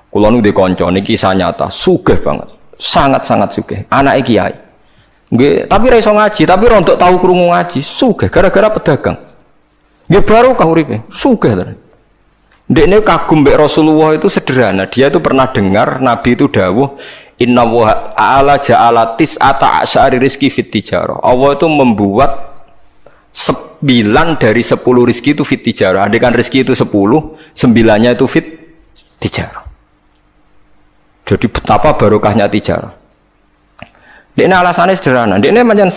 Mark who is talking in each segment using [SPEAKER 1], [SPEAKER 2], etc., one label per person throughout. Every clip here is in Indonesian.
[SPEAKER 1] Kula nu dikonco niki kisah nyata, sugih banget. Sangat-sangat sugih. Anake kiai. Nggih, tapi ra iso ngaji, tapi rontok tahu krungu ngaji, sugih gara-gara pedagang. Nggih barokah uripe, sugih tenan. Ndekne kagum mbek Rasulullah itu sederhana. Dia itu pernah dengar Nabi itu dawuh, "Inna wa ta'ala ja'ala tis'ata asyari rizki fit tijarah." Allah itu membuat 9 dari 10 rizki itu fit tijarah. Andaikan rizki itu 10, 9-nya itu fit tijarah. Jadi betapa barokahnya tijarah. Ini alasannya sederhana. Ini macam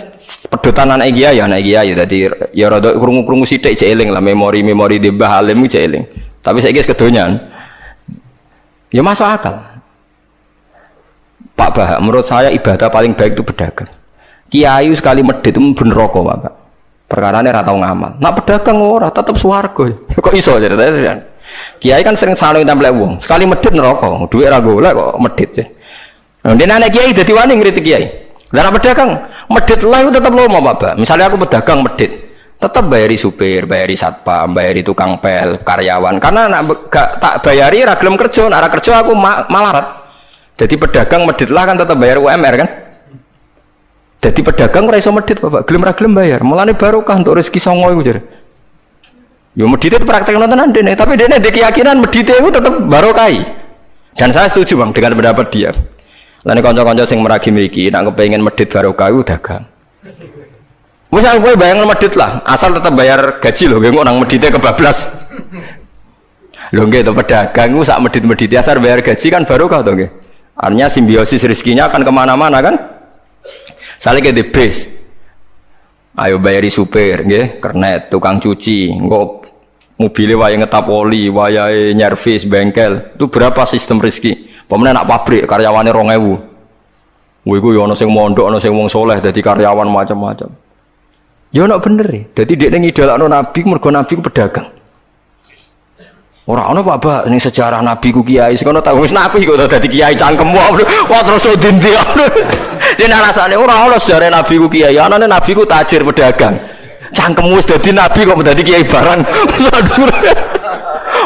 [SPEAKER 1] pedotan anak kiai ya. Jadi ya rada krungu-krungu sithik cek eling lah memori-memori di Mbah Halim cek eling. Tapi saiki kedonyan. Ya masuk akal. Pak Bah, menurut saya ibadah paling baik itu pedagang. Kiai sekali medhit itu ben neraka, Pak. Perkarane ra tau ngamal. Nak pedagang ora tetep swarga. Kok iso ceritanya? Kiai kan sering saling templek wong. Sekali medhit neraka, dhuwit ra golek kok medhit. Nah, dene anak kiai dadi wani ngritik kiai. Lah pedagang medhit lah itu tetap lomo Pak. Misalnya aku pedagang medhit, tetap bayari supir, bayari satpam, bayari tukang pel, karyawan. Karena gak tak bayari ra gelem kerja, nek kerja aku malarat. Jadi pedagang medhit lah kan tetap bayar UMR kan. Jadi pedagang ora iso medhit Bapak, gelem ra gelem bayar. Mulane barokah untuk rezeki songo iku jare. Yo medhit itu praktekno tenan dene, tapi dene ndek keyakinan medhit itu tetap barokah. Dan saya setuju Bang dengan pendapat dia. Lah nek kanca-kanca sing meragi mriki nek kepengin medhit barokah iku dagang. Wis kowe bayang medhit lah, asal tetap bayar gaji lho, nggih nang medhite kebablas. Lho nggih to pedagang ku sak medhit-medhite asal bayar gaji kan barokah to nggih. Artinya simbiosis rezekinya akan kemana-mana kan? Saling ke bis. Ayo bayari supir nggih, kernet, tukang cuci, engko mobilnya wayahe ngetap oli, wayahe nyervis bengkel. Itu berapa sistem rezeki? Pemene nak pabrik karyawane 2000. Kuwi ku yo ana sing mondok, ana sing wong saleh dadi karyawan macam-macam. Ya ana bener e. Dadi dekne ngidolakno nabi mergo nabi ku pedagang. Ora ana Pak ning sejarah nabi ku kiai sing ana tak wis nabi kok dadi kiai cangkem wah terus to dindi. Dene alasane ora ana sejarah nabi ku kiai, anane nabi ku tajir pedagang. Cangkem wis dadi nabi kok dadi kiai barang.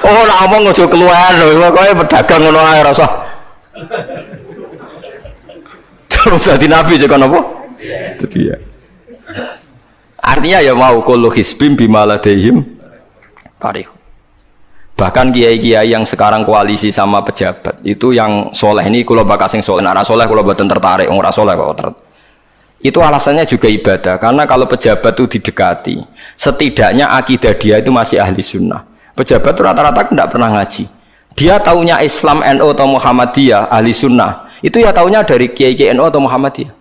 [SPEAKER 1] Oh ora omong aja keluar lho, pokoke pedagang ngono ae rasa. Terus dadi nabi cek apa? Dadi ya. Artinya ya mau kullu hisbim bimaladehim parih. Bahkan kiai-kiai yang sekarang koalisi sama pejabat itu yang soleh ini kula bakal sing soleh, nek soleh kula mboten tertarik, ora soleh kok. Itu alasannya juga ibadah, karena kalau pejabat itu didekati, setidaknya akidah dia itu masih ahli sunnah. Pejabat itu rata-rata tidak pernah ngaji. Dia taunya Islam NU atau Muhammadiyah ahli sunnah, itu ya taunya dari kiai-kiai NU atau Muhammadiyah.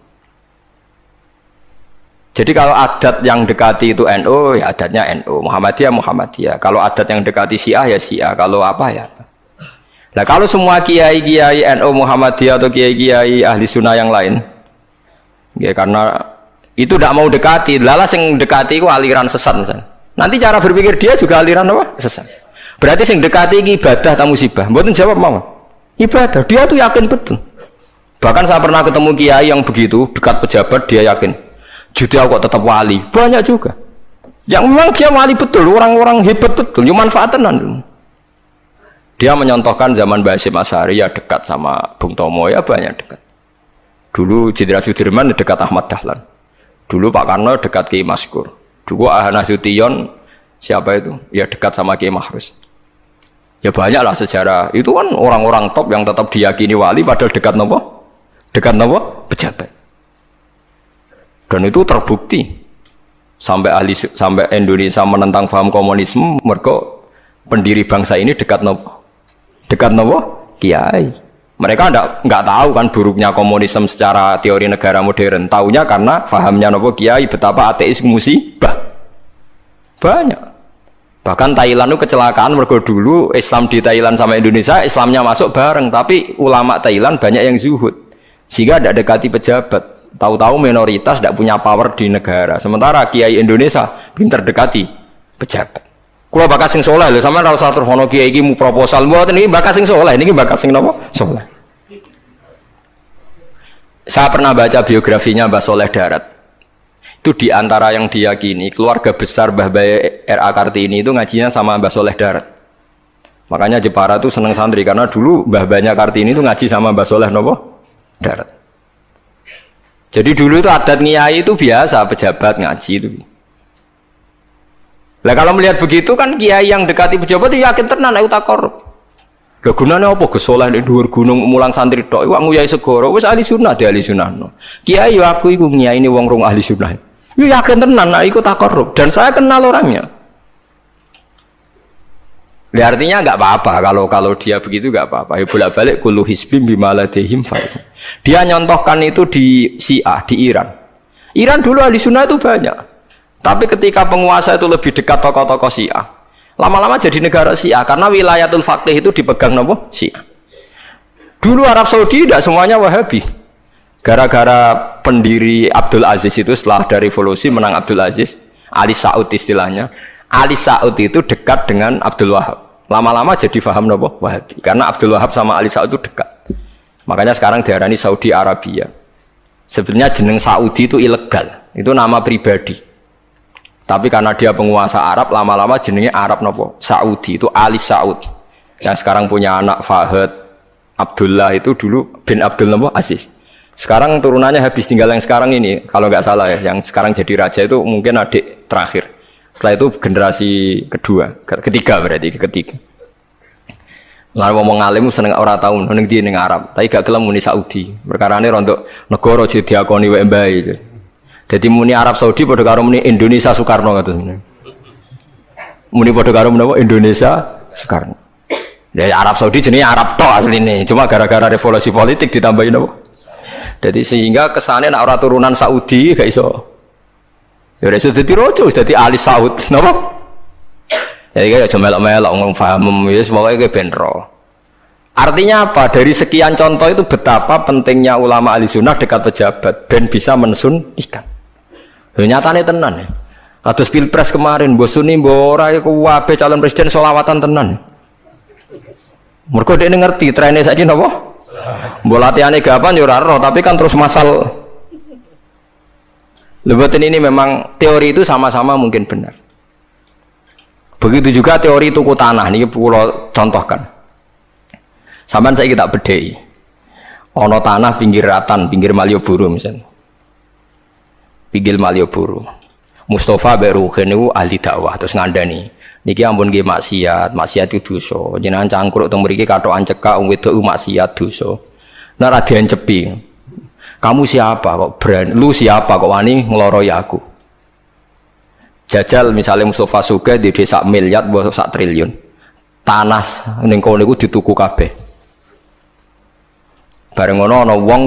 [SPEAKER 1] Jadi kalau adat yang dekati itu NU, ya adatnya NU, Muhammadiyah, Muhammadiyah. Kalau adat yang dekati Syiah, ya Syiah. Kalau apa ya. Nah kalau semua kiai-kiai NU, Muhammadiyah atau kiai-kiai ahli sunnah yang lain, ya karena itu tidak mau dekati, lalas yang dekati itu aliran sesat. Misalnya. Nanti cara berpikir dia juga aliran apa? Sesat. Berarti yang dekati ini ibadah atau musibah? Mboten jawab mama. Ibadah. Dia tuh yakin betul. Bahkan saya pernah ketemu kiai yang begitu dekat pejabat, dia yakin. Jadi aku tetap wali, banyak juga. Yang memang dia wali betul, orang-orang hebat betul, cuma manfaatan. Dia menyontohkan zaman Mbah Hasyim Asy'ari ya dekat sama Bung Tomo ya banyak dekat. Dulu Jenderal Sudirman dekat Ahmad Dahlan. Dulu Pak Karno dekat Kiai Maskur. Dulu Ahana Sution siapa itu? Ya dekat sama Kiai Mahrus. Ya banyaklah sejarah. Itu kan orang-orang top yang tetap diyakini wali padahal dekat nopo? Dekat nopo? Pejabat. Dan itu terbukti sampai Indonesia menentang paham komunisme mergo pendiri bangsa ini dekat nopo kiai. Mereka nggak tahu kan buruknya komunisme secara teori negara modern, taunya karena pahamnya nopo kiai betapa ateis musibah banyak. Bahkan Thailand itu kecelakaan mergo dulu Islam di Thailand sama Indonesia Islamnya masuk bareng, tapi ulama Thailand banyak yang zuhud sehingga tidak dekati pejabat. Tahu-tahu minoritas tidak punya power di negara. Sementara kiai Indonesia pinter dekati pejabat. Kalau bakas sing soleh lho, sama ora usah terus ono kiai iki mu proposal mboten iki bakas sing soleh, niki bakas sing napa? Soleh. Saya pernah baca biografinya Mbah Soleh Darat. Itu di antara yang diyakini keluarga besar Mbah Bae R.A. Kartini itu ngajinya sama Mbah Soleh Darat. Makanya Jepara tuh seneng santri karena dulu Mbah Kartini itu ngaji sama Mbah Soleh nopo darat. Jadi dulu itu adat ngiyai itu biasa pejabat ngaji itu. Lah kalau melihat begitu kan kiai yang dekati pejabat itu yakin tenan aku tak korup. Lah gunane apa Gus Soleh ning dhuwur gunung mulang santri tok iku nguyai segoro wis ahli sunnah di ahli sunnah. No. Kiai yo aku iku ngiyaine wong rong ahli sunnah. Yo yakin tenan nek iku tak korup dan saya kenal orangnya. Ya, artinya nggak apa-apa kalau dia begitu nggak apa-apa. Ya bolak-balik kullu hisbim bima ladehim fa'il. Dia nyontohkan itu di Syiah di Iran. Iran dulu ahli sunnah itu banyak. Tapi ketika penguasa itu lebih dekat tokoh-tokoh Syiah, lama-lama jadi negara Syiah karena wilayatul faqih itu dipegang nopo Syiah. Dulu Arab Saudi tidak semuanya Wahabi. Gara-gara pendiri Abdul Aziz itu setelah ada revolusi menang Abdul Aziz, Ali Saud istilahnya. Ali Saud itu dekat dengan Abdul Wahab. Lama-lama jadi faham nopo Wahabi karena Abdul Wahab sama Ali Saud itu dekat. Makanya sekarang diarani Saudi Arabia. Sebenarnya jeneng Saudi itu ilegal, itu nama pribadi. Tapi karena dia penguasa Arab, lama-lama jenengnya Arab nopo Saudi itu Ali Saud. Yang sekarang punya anak Fahad Abdullah itu dulu bin Abdul nopo Aziz. Sekarang turunannya habis tinggal yang sekarang ini, kalau nggak salah ya, yang sekarang jadi raja itu mungkin adik terakhir. Setelah itu generasi ketiga berarti ketiga. Lalu ngomong alim seneng ora tau ning ndi ning Arab, tapi gak gelem muni Saudi. Perkarane rontok negara jadi diakoni wae mbae. Dadi muni Arab Saudi padha karo muni Indonesia Soekarno kados ngene. Muni padha karo menapa Indonesia Soekarno. Ya Arab Saudi jenenge Arab tok asline, cuma gara-gara revolusi politik ditambahin apa? Jadi sehingga kesane nek ora turunan Saudi gak iso. Ya wis dadi rojo, dadi ahli Saud, napa? Jadi kayak aja melok-melok ngomong paham wis pokoke ben ro. Artinya apa? Dari sekian contoh itu betapa pentingnya ulama ahli sunnah dekat pejabat ben bisa mensunnikan. Lho nyatane tenan ya. Kados Pilpres kemarin, mbok suni mbok ora iku wae calon presiden selawatan tenan. Mergo dekne ngerti trene saiki napa? Mbok latihane gapan yo ora ro, tapi kan terus masal. Lebatin ini memang teori itu sama-sama mungkin benar. Begitu juga teori tuku tanah ini pulau contohkan. Sampeyan saya kita bedhei. Ono tanah pinggir Ratan, pinggir Malioboro misalnya. Pinggir Malioboro. Mustafa Beruhin itu ahli dakwah terus ngandani. Niki ampun nggih maksiat itu dosa. Jenengan cangkruk teng mriki kathokan cekak wong wedok maksiat dosa. Nek ra diencepi. Kamu siapa kok berani? Lu siapa kok wani ngeloroi aku? Jajal misalnya Mustafa Sugih di desa miliar bawa sak triliun. Tanah ning kono iku dituku kabeh. Bareng ngono ana wong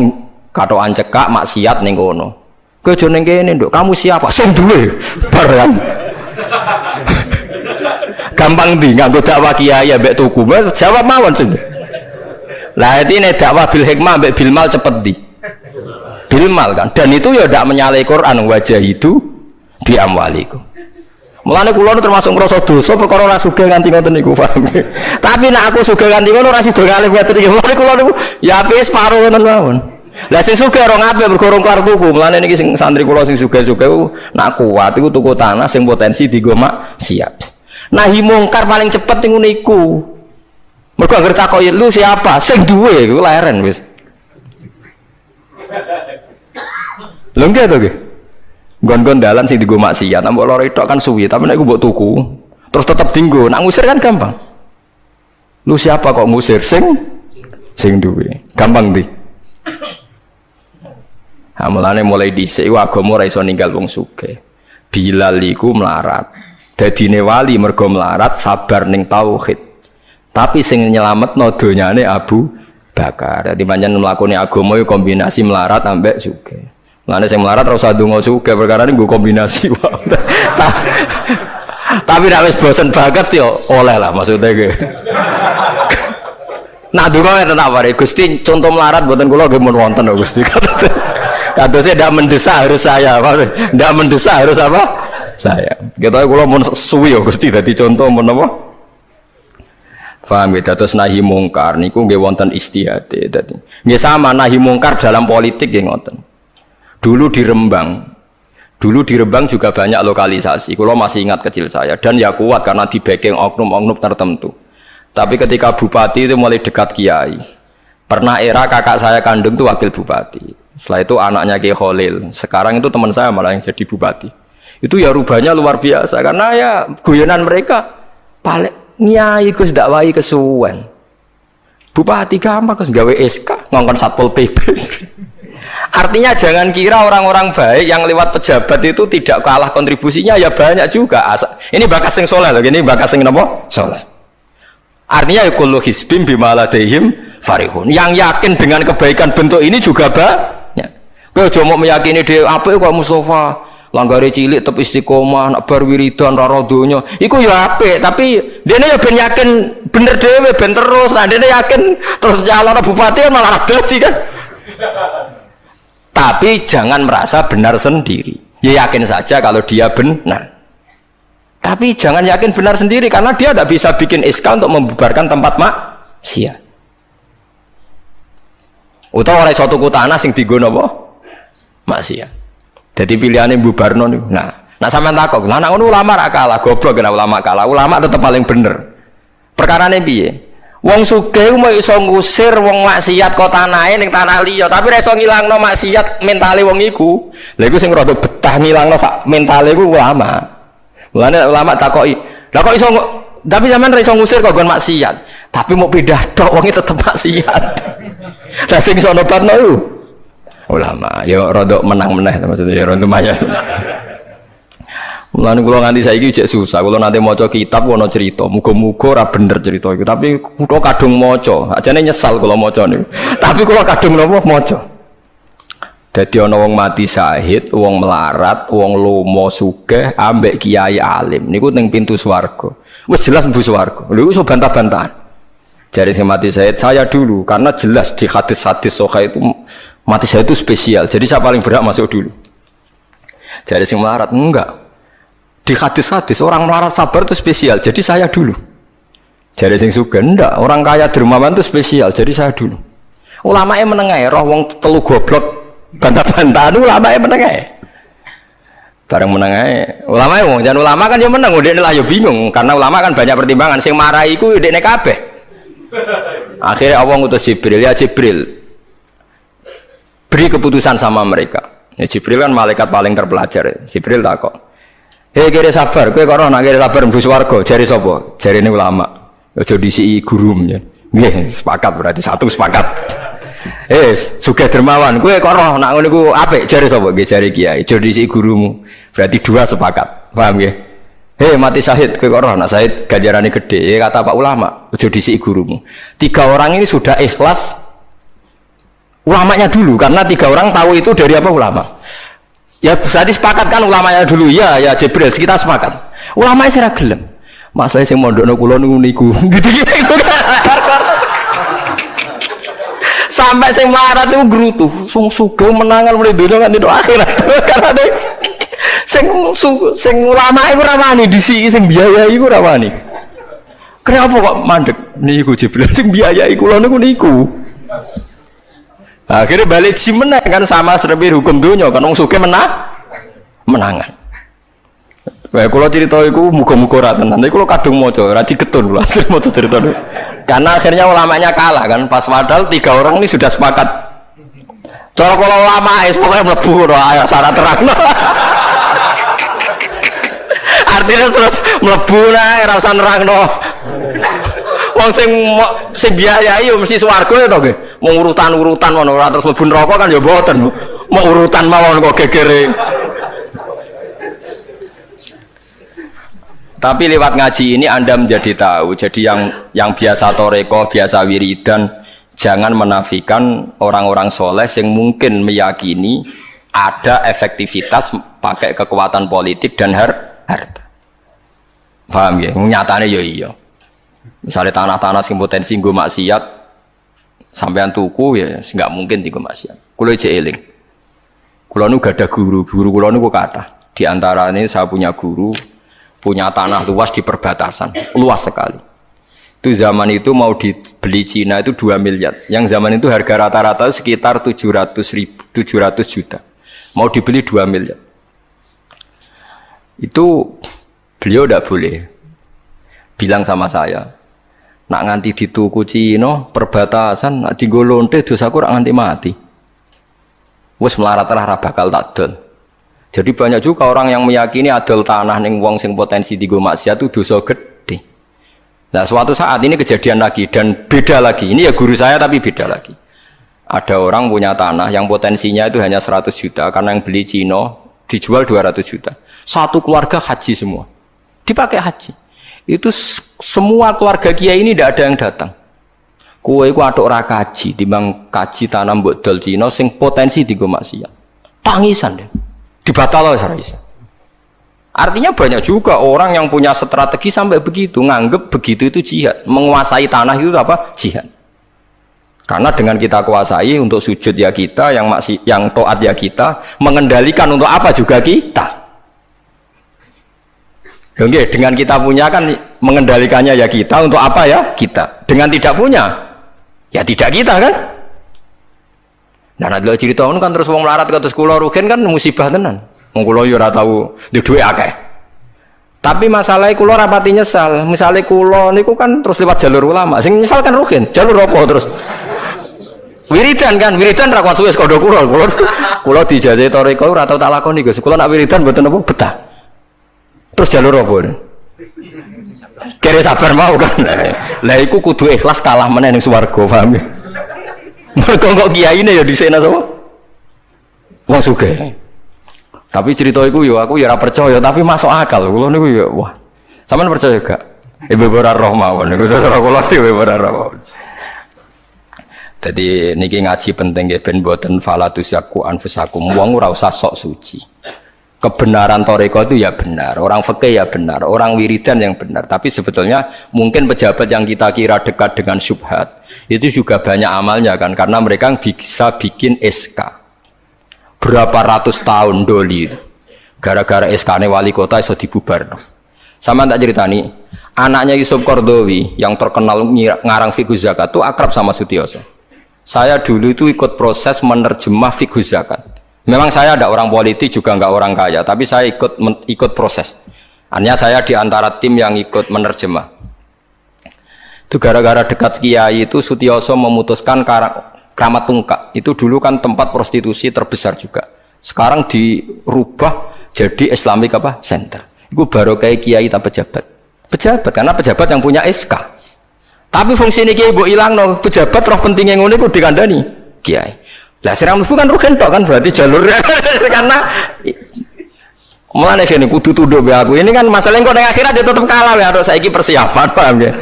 [SPEAKER 1] kathokan cekak maksiat ning kono. Kowe aja ning kene, Nduk. Kamu siapa? Sing duwe. Bareng. Gampang ndi nganggo dakwah kiai mbek tuku. Jawab mawon sing. Lah intine dakwah bil hikmah mbek bil mal cepet ndi? Bilmal kan, dan itu ya tidak menyalahi Quran wajah itu di amwaliku. Mulane kula nu termasuk ngrasa dosa perkara ora sugih nganti ngoten niku paham. Tapi nek aku sugih nganti ngono ora sida ngalih ngoten iki. Mulane kula niku ya wis separo ngoten mawon. Lah sing sugih ora ngape mergo ora kelar tuku. Mulane niki sing santri kula sing sugih-sugih nak kuat iku tuku tanah sing potensi dienggo maksiat. Nahi mungkar paling cepet niku niku. Mergo anggere takoki lu siapa? Sing duwe iku leren wis. Lho nggih to nggih. Gon-gon dalan sing dienggo maksiat, mbok loro tok kan suwi, tapi nek iku mbok tuku, terus tetep dienggo, nak ngusir kan gampang. Lu siapa kok ngusir sing duwe? Gampang ndi? Ha mulane mulai dhisik agama ora iso ninggal wong sugih. Bilal iku melarat. Dadine wali mergo melarat sabar ning tauhid. Tapi sing nyelametno donyane Abu Bakar. Dadi pancen mlakoni agama iku kombinasi melarat ambek sugih. Mulane sing melarat ora usah ndonga sugih perkara niku kombinasi wae. Tapi nek wis bosen banget yo oleh lah maksudnya ge. Nah donga ngeten apa rek Gusti contoh melarat mboten kula nggih mun wonten lho Gusti. Kadosnya ndak mendesak harus saya, ndak mendesak harus apa? Saya. Kita kula mun suwi yo Gusti dadi contoh mun apa? Paham ya, terus nahi mungkar niku nggih wonten istihate dadi. Nggih sama nahi mungkar dalam politik nggih ngoten. Dulu di Rembang juga banyak lokalisasi. Kalau masih ingat kecil saya dan ya kuat karena di backing oknum-oknum tertentu. Tapi ketika bupati itu mulai dekat kiai. Pernah era kakak saya kandung itu wakil bupati. Setelah itu anaknya Kiai Khalil. Sekarang itu teman saya malah yang jadi bupati. Itu ya rubahnya luar biasa karena ya guyonan mereka paling nyai Gus dakwai kesuwen. Bupati gampang Gus gawe SK ngongkon Satpol PP. Artinya jangan kira orang-orang baik yang lewat pejabat itu tidak kalah kontribusinya, ya banyak juga. Ini bakas sing soleh loh, ini bakas sing napa? Soleh. Artinya kullu hisbim bima ladaihim farihun. Yang yakin dengan kebaikan bentuk ini juga banyak. Kowe aja mau meyakini dhewe apik kok Mustafa, langgare cilik tetep istiqomah, nak bar wiridan ora donya. Iku ya apik, tapi dene ya ben yakin bener dhewe ben terus. Nah dene yakin terus nyalon bupati malah dadi kan. Tapi jangan merasa benar sendiri. Ya yakin saja kalau dia benar. Tapi jangan yakin benar sendiri karena dia tidak bisa bikin SK untuk membubarkan tempat maksiat. Utawa ora iso tuku tanah sing dienggo napa? Maksiat. Jadi pilihannya bubarno niku. Nah sampean takok, lah nek ngono ulama ra kalah, goblok kena ulama kalah. Ulama tetap paling bener. Perkarane piye? Wong sugih mau iso ngusir wong maksiat kok tanahe ning tanah liya, tapi ora iso ngilangno maksiat mentale wong iku. Lha iku sing rada betah ngilangno sak mentale iku ulama. Mulane ulama takoki, "Lah kok iso tapi sampean ora iso ngusir kok nggon maksiat, tapi mau pindah tok wonge tetep maksiat." Lah sing iso nobatno iku ulama. Ya rada menang meneh maksudnya ya rada lumayan. Mulane kula nganti saiki jek susah. Kula nanti maca kitab ana cerita, muga-muga ora bener cerita iku, tapi kula kadung maca. Ajane nyesal kula maca niku. Tapi kula kadung napa maca. Dadi ana wong mati syahid, wong melarat, wong lomo sugih ambek kiai alim niku ning pintu swarga. Wis jelas mlebu swarga. Lha iso bantah-bantahan. Jare sing mati syahid saya dulu karena jelas di hadis-hadis sahih itu mati syahid itu spesial. Jadi saya paling berhak masuk dulu. Jare sing melarat enggak. Di hadis-hadis orang melarat sabar itu spesial. Jadi saya dulu. Jare sing sugih enggak, orang kaya dermawan itu spesial. Jadi saya dulu. Ulamae menengae roh wong telu goblok bantah-bantahan ulama yang menang aja bareng menang aja ulama yang jangan ulama kan dia menang udah lah ya bingung karena ulama kan banyak pertimbangan sing marahi ku udah kabeh akhirnya Allah ngutus Jibril ya Jibril beri keputusan sama mereka ya Jibril kan malaikat paling terpelajar ya. Jibril takok hei kira sabar kowe kok ora kira sabar mlebu swarga jari sapa jarine ulama aja disi gurum ya nggih sepakat berarti satu sepakat sugih dermawan kowe kok roh nak ngono iku apik jare sapa nggih jare kiai aja disi gurumu berarti dua sepakat paham nggih mati syahid kowe kok roh nak syahid ganjarane gede kata Pak ulama aja disi gurumu tiga orang ini sudah ikhlas ulamanya dulu karena tiga orang tahu itu dari apa ulama ya berarti sepakat kan ulamanya dulu ya Jibril kita sepakat ulamanya sira gelem masalah sing mondokno kula niku gitu-gitu sampai sing melarat itu gerutu sing sugih menangan mulai dulu kan itu akhirat karena deh sing ulama itu ramani disi sing biayai itu ramani kenapa kok mandek niku Jibril sing biayai kula niku akhirnya balik si menang kan sama seperti hukum dunia kan wong sugih menangan kayak kalau cerita itu muga-muga rata nanti kalau kadung moco rati ketun lah mau cerita itu karena akhirnya ulamanya kalah kan pas padahal tiga orang ini sudah sepakat cara kalau ulama pokoknya mlebu syarat terang artinya terus mlebu ora usah nerangno wong sing biayai yo mesti swarga ya to nggih mau urutan-urutan ngono ora terus mlebu neraka kan ya mboten mau urutan mawon kok gegere. Tapi lewat ngaji ini Anda menjadi tahu. Jadi yang biasa toreko, biasa wiridan, jangan menafikan orang-orang soleh yang mungkin meyakini ada efektivitas pakai kekuatan politik dan harta. Paham ya? Nyatanya ya iya. Misalnya tanah-tanah sing potensi nggo maksiat, sampean tuku ya nggak mungkin nggo maksiat. Kulo aja eling. Kulo nu gak ada guru kulo nu kathah. Di antaranya saya punya guru punya tanah luas di perbatasan, luas sekali. Itu zaman itu mau dibeli Cina itu 2 miliar. Yang zaman itu harga rata-rata sekitar 700 juta. Mau dibeli 2 miliar. Itu beliau tidak boleh bilang sama saya, Nak nganti dituku Cina, perbatasan, nak dienggo lonte dosaku rak nganti mati. Wes melarat-larat bakal takdol. Jadi banyak juga orang yang meyakini adol tanah ning wong sing potensi dienggo maksiat itu dosa gede. Nah, suatu saat ini kejadian lagi dan beda lagi. Ini ya guru saya tapi beda lagi. Ada orang punya tanah yang potensinya itu hanya 100 juta karena yang beli Cina dijual 200 juta. Satu keluarga haji semua. Dipakai haji. Itu semua keluarga kiai ini tidak ada yang datang. Kowe iku atuk ora kaji, timbang kaji tanam mbok dol Cina sing potensi dienggo maksiat. Tangisan deh. Dibatal ora iso. Artinya banyak juga orang yang punya strategi sampai begitu, nganggep begitu itu jihad, menguasai tanah itu apa? Jihad. Karena dengan kita kuasai untuk sujud ya kita, yang taat ya kita, mengendalikan untuk apa juga kita. Oke, dengan kita punya kan mengendalikannya ya kita, untuk apa ya kita. Dengan tidak punya, ya tidak kita kan. Nah, nanti cerita kan terus wong melarat ke atas kulo rugen kan musibah tenan. Wong kulo yo ora tau duwe akeh. Tapi masalah kulo rapati nyesal. Misalnya kulo niku kan terus lewat jalur ulama. Sing nyesal kan rugen. Jalur apa terus? Wiridan kan, wiridan ra kuat suwe kodo kulo. Kulo dijajahi toriko ora tau tak lakoni Gus. Kulo nak wiridan mboten apa betah. Terus jalur apa? Kira sabar mau kan. Lah iku kudu ikhlas kalah meneh ning swarga, paham ya? Mergo kok kiyaine ya dhisena sapa? Wong sugih. Tapi cerita iku ya aku ya ora percaya, tapi masuk akal. Kulo niku ya wah. Sampeyan percaya gak? Ibu ora roh mawon niku terus kulo ibu ora roh. Jadi niki ngaji penting nggih ben mboten falatusyaku anfusakum. Wong ora usah sok suci. Kebenaran toriko itu ya benar, orang fikih ya benar, orang wiridan yang benar. Tapi sebetulnya mungkin pejabat yang kita kira dekat dengan syubhat itu juga banyak amalnya kan, karena mereka bisa bikin SK berapa ratus tahun doli gara-gara SK-nya wali kota iso dibubar. Sama tak ceritani, anaknya Yusuf Qaradawi yang terkenal ngarang fiqh zakat itu akrab sama Sutioso. Saya dulu itu ikut proses menerjemah fiqh zakat. Memang saya ada orang politik juga enggak orang kaya, tapi saya ikut proses. Hanya saya di antara tim yang ikut menerjemah. Itu gara-gara dekat kiai itu Sutioso memutuskan Kramat Tungkak. Itu dulu kan tempat prostitusi terbesar juga. Sekarang dirubah jadi Islamic apa? Center. Itu baru kayak kiai tak pejabat. Pejabat karena pejabat yang punya SK. Tapi fungsi ini kiai mbok ilangno, pejabat roh pentingnya ngono iku dikandani kiai. Lah sirang mlebu kan rugen tok kan berarti jalurnya karena mulane kene kudu tunduk be aku. Ini kan masalahnya kok ning akhirat ya tetep kalah ya harus saiki persiapan paham ya.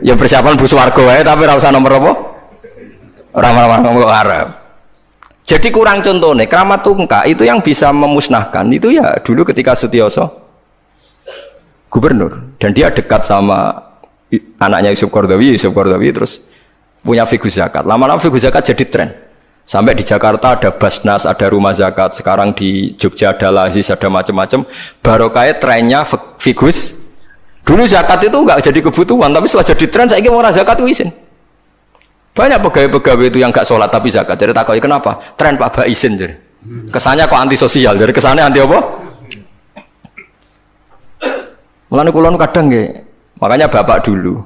[SPEAKER 1] Ya persiapan bu swarga wae tapi ora usah nomor apa? Ora ngomong Arab. Jadi kurang contohnya Kramat Tungkak itu yang bisa memusnahkan itu ya dulu ketika Sutioso gubernur dan dia dekat sama anaknya Yusuf Qaradawi terus punya fiqh zakat. Lama-lama fiqh zakat jadi tren. Sampai di Jakarta ada Basnas, ada rumah zakat. Sekarang di Jogja ada Lazis, ada macam-macam. Barokah trennya figus. Dulu zakat itu enggak jadi kebutuhan, tapi setelah jadi tren, saya ingin orang zakat itu izin. Banyak pegawai-pegawai itu yang enggak sholat tapi zakat. Jadi takoi kenapa? Tren Pak Ba izin. Jadi kesannya kok antisosial. Jadi kesannya anti apa? Mulane kula kadang nggih. Makanya bapak dulu.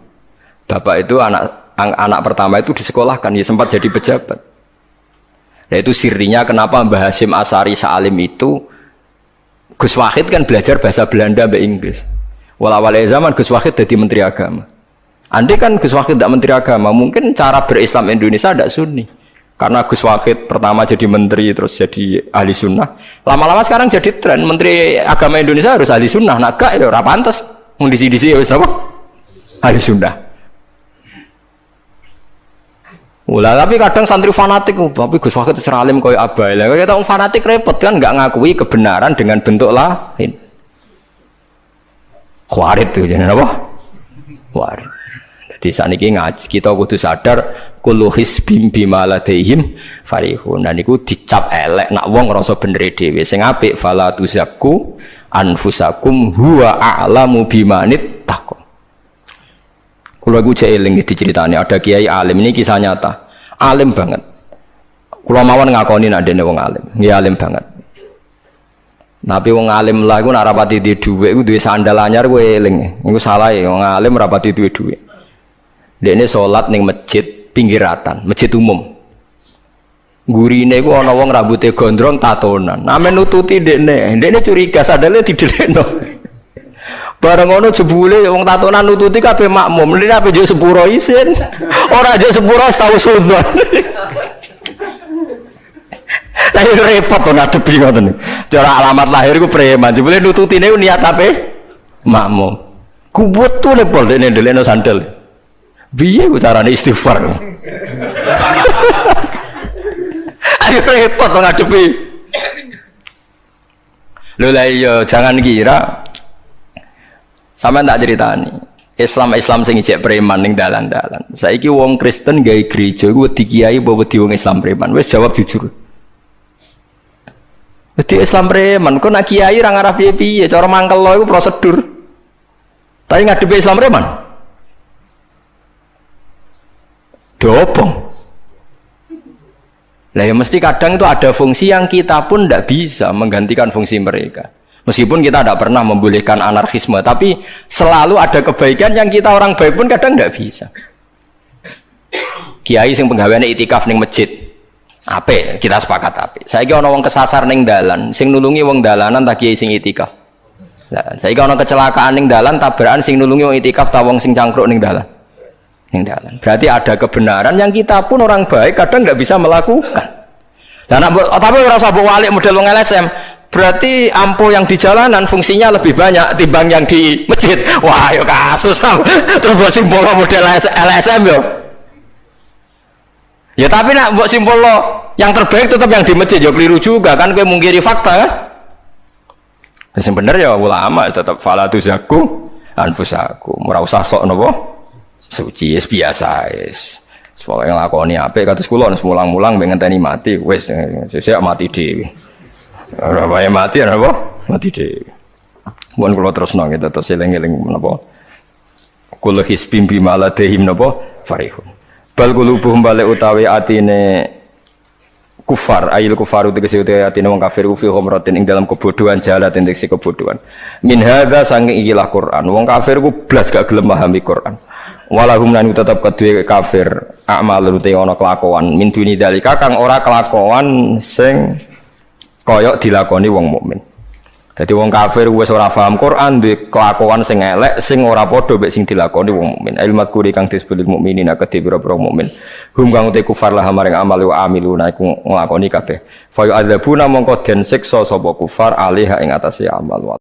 [SPEAKER 1] Bapak itu anak pertama itu disekolahkan, ya sempat jadi pejabat. Nah itu sirinya kenapa Mbah Hasyim Asari Salim itu Gus Wahid kan belajar bahasa Belanda mbak Inggris. Walau-walau zaman Gus Wahid jadi menteri agama. Andai kan Gus Wahid tidak menteri agama, mungkin cara berislam Indonesia tidak sunni. Karena Gus Wahid pertama jadi menteri terus jadi ahli sunnah. Lama-lama sekarang jadi tren menteri agama Indonesia harus ahli sunnah. Nah gak ya ora pantes. Mung disi-disi ya wis napa? Ahli sunnah. Ulah tapi kadang santri fanatik, tapi Gus Wahid seralim koyo abai. Lah kita orang fanatik repot kan nggak ngakui kebenaran dengan bentuk lain. Khawarit tuh jenenge apa? Khawarit. Jadi saniki ngaji kita kudu sadar kullu hisbim bima ladaihim farihun. Dan niku dicap elek nak wong ngrasa bener dhewe. Sing apik fala tuzakku anfusakum huwa a'lamu bimanit taqwa. Kalau aku cek eling diceritani ada kiai alim, ini kisah nyata, alim banget. Kalau mawon ngakoni nak dene wong alim, ya alim banget. Tapi wong alim lah, aku nak rapati di duit, aku duit sandal anyar, gue eling. Aku salah ya, wong alim rapati duit. Dekne salat ning masjid pinggiratan, masjid umum. Gurine ku ana wong rambutnya gondrong tatonan. Name nututi dekne curiga sadale didelekno. Bareng ngono jebule wong tatonan nututi kabeh makmum. Lha ape yo sepuro isin. Ora aja sepuro tau sunat. Lah repot to ngadepi ngoten. Cara alamat lahir ku preman. Jebule nututine niat ape? Makmum. Kubut tuh lepol dekne ndelekno sandal. Piye ku carane istighfar? Ayo repot to ngadepi. Lho lah iya jangan kira sampean tak ceritani. Islam sing ijek preman ning dalan-dalan. Saiki wong Kristen gawe gereja iku wedi kiai apa wedi wong Islam preman? Wis jawab jujur. Wedi Islam preman, kok nak kiai ra ngarah piye-piye, cara mangkel lo iku prosedur. Tapi ngadepi Islam preman. Dobong. Lah ya mesti kadang itu ada fungsi yang kita pun tidak bisa menggantikan fungsi mereka. Meskipun kita tidak pernah membolehkan anarkisme, tapi selalu ada kebaikan yang kita orang baik pun kadang tidak bisa. Kiai sing penggaweane itikaf ning masjid. Ape kita sepakat ape. Saiki ana wong kesasar ning dalan, sing nulungi wong dalanan ta kiai sing itikaf. Lah saiki ana kecelakaan ning dalan tabrakan sing nulungi wong itikaf ta wong sing cangkruk ning dalan. Berarti ada kebenaran yang kita pun orang baik kadang nggak bisa melakukan. Dan tapi ora usah walik model wong LSM. Berarti ampuh yang di jalanan fungsinya lebih banyak timbang yang di masjid. Wah, yo kasus. Terus buat simbol model LSM yo. Ya tapi nak buat simbol yang terbaik tetap yang di masjid yo keliru juga kan kowe mungkiri fakta kan. Sing bener ya ulama tetap falatu zaku anfusakum. Ora usah sok napa suci biasa wis. Pokoke nglakoni apik kados kula wis mulang-mulang mbek ngenteni mati wis sesuk mati dhewe. Ora wae mati apa? Mati dhewe. Mun kula terusno gitu terus eling-eling menapa. Kula hisbim bima ladehim napa farihun. Bal qulubuhum bale utawi atine kufar ayil kufaru tegese utawi atine wong kafir fi humratin ing dalam kebodohan jalat ing kebodohan. Min hadza sange ikilah Quran. Wong kafir ku blas gak gelem memahami Quran. Walahum lan tetep kedue kafir amal rute ana kelakuan min duni dalika kang ora kelakuan sing koyok dilakoni wong mukmin. Jadi wong kafir wis ora paham Quran duwe kelakuan sing elek sing ora padha mek sing dilakoni wong mukmin. Ilmat kuri kang disebut mukminina kedhe pira-pira mukmin. Hum kang te kufar lah maring amal wa amiluna iku nglakoni kabeh. Fa yu'adzabuna mongko den siksa sapa kufar alaiha ing atase amal.